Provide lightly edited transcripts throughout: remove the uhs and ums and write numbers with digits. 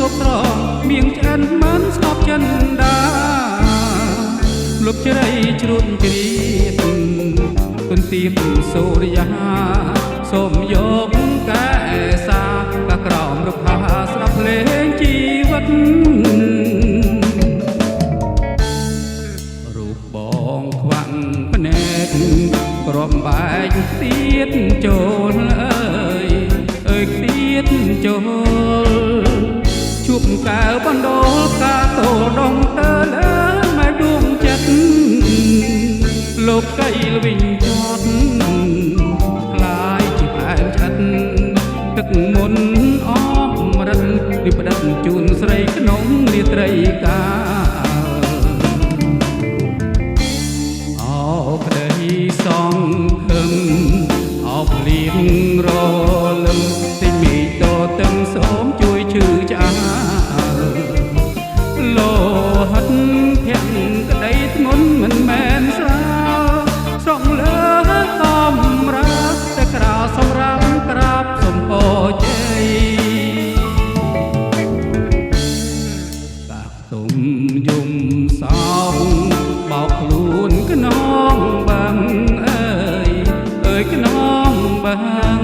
កស្រមៀងឆ្អិនមិនស្កប់ចិនដាលុបជ្រៃជ្រួតជ្រៀតគុនទៀបសូរិយាសូមយកកែសាកក្រោមរុក្ខាស្ដាប់ភ្លេងជីវិតរូបបងខ្វាក់ភ្នែកក្រំបែកទៀតចូលអើយទៀតចូលជួបកៅបណ្ដោលកាតោដងតើលើម៉ែដួងចិត្តលោកកៃលវិញចត់ខ្លាយជាផ្អែមឆិតទឹកមុនអមរិនពីផ្ដិតជូនស្រីក្នុងរាត្រីកាអោប្តីសងខឹងអោភ្លៀងរលឹមទីមីតតឹងសូមជួយឈឺឆ្អាលោហិតភាំងក្តីធ្ងន់មិនមែនស្រាលស្រងលើកំរាតែក្រៅសម្រាប់ក្រាបសំពោជ័យកាក់ទុំយំសោកបោកខ្លួនខ្នងបាំងអើយខ្នងបាំង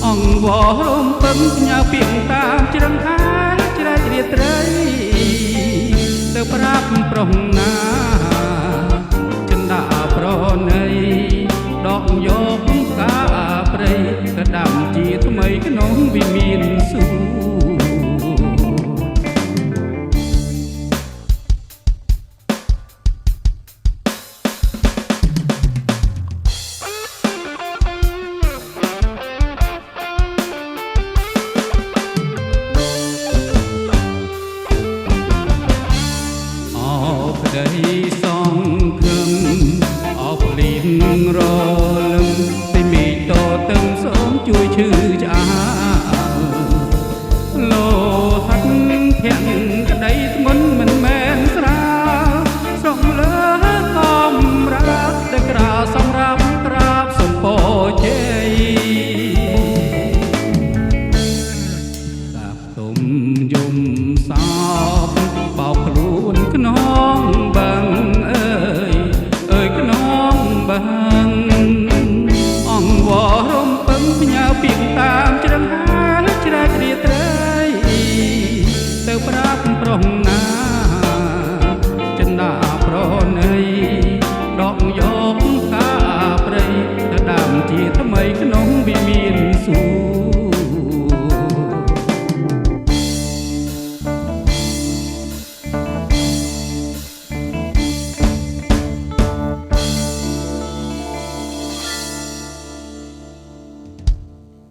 អង្វររំពឹងផ្ញើពីងតាមជ្រឹងហាជ្រែករាត្រីទៅប្រាប់ប្រុសណាចិនដាប្រណីដកយកកាព្រៃទៅដាំជាថ្មីក្នុងវិមានសួគ៌ប្តីសងខឹងអោភ្លៀងរលឹមទីមីតតឹងសូមជួយឈឺឆ្អាលោហិតភាំងក្តីធ្ងន់មិនមែនស្រាលស្រងលើកំរាតែក្រៅសម្រាប់ក្រាបសំពោជ័យកាប់ទុំយំសោកបោកខ្លួនខ្នង